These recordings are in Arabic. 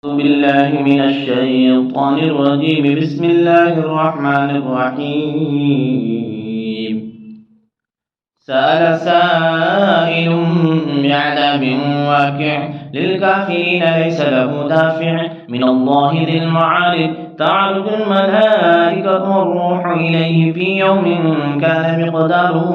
أعوذ بالله من الشيطان الرجيم. بسم الله الرحمن الرحيم. سأل سائل بعذاب واقع للكافرين ليس له دافع من الله ذي المعارج. تعرج الملائكة والروح إليه في يوم كان مقداره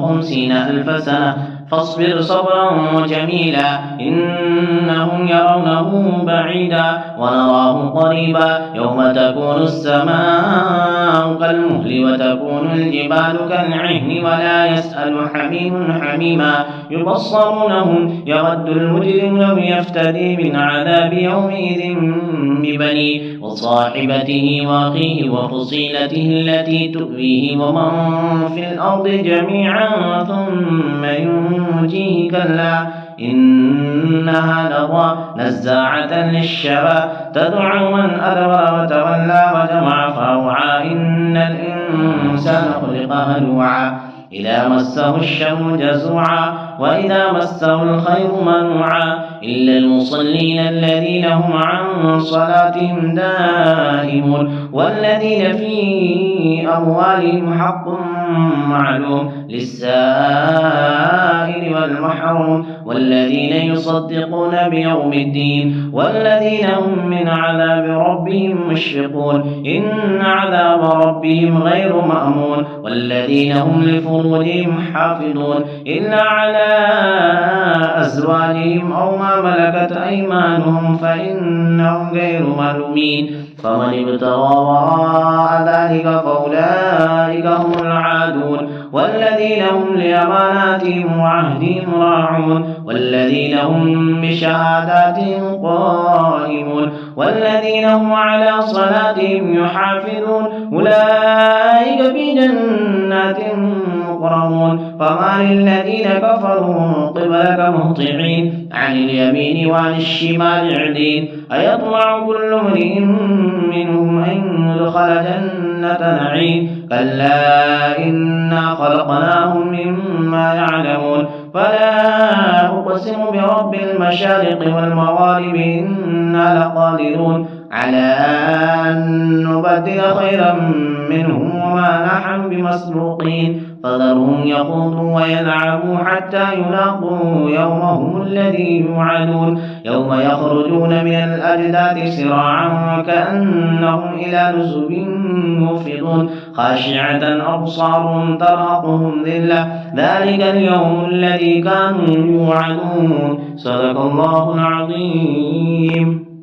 50,000 سنة فاصبر صبرا جميلا إنهم يرونه بعيدا ونراه قريبا يوم تكون السماء كالمهل وتكون الجبال كالعهن ولا يسأل حميم حميما يبصرونهم يود المجرم لو يفتدي من عذاب يومئذ ببنيه وصاحبته وأخيه وفصيلته التي تؤويه ومن في الأرض جميعا ثم ينجيه كلا إنها لظى نزاعة للشوى تدعو من أدبر وتولى وجمع فأوعى إن الإنسان خلق هلوعا إذا مسه الشر جزوعا وإذا مسه الخير منوعا إلا المصلين الذين هم عن صلاتهم دائمون والذين في أموالهم حق معلوم للسائل والمحروم والذين يصدقون بيوم الدين والذين هم من عذاب ربهم مشفقون إن عذاب ربهم غير مأمون والذين هم لفروجهم حافظون إلا على أزواجهم أو ما ملكت أيمانهم فإنهم غير ملومين فمن ابتغى وراء ذلك فأولئك هم العادون والذين هم لأماناتهم وعهدهم راعون والذين هم بشهاداتهم قائمون والذين هم على صلاتهم يحافظون أولئك في جنات مكرمون فما للذين كفروا قبلك مهطعين عن اليمين وعن الشمال عدين أيطمع كل امرئ منهم أن يدخل جنة نعيم كلا إنا خلقناهم مما يعلمون فلا أقسم برب المشارق والمغارب إنا لقادرون على أن نبدل خيرا منهم وما نحن بمسبوقين فذرهم يخوضوا ويلعبوا حتى يلاقوا يومهم الذي يوعدون يوم يخرجون من الأجداث سراعا كأنهم إلى نصب يوفضون خاشعة أبصارهم ترهقهم ذلة ذلك اليوم الذي كانوا يوعدون صدق الله العظيم.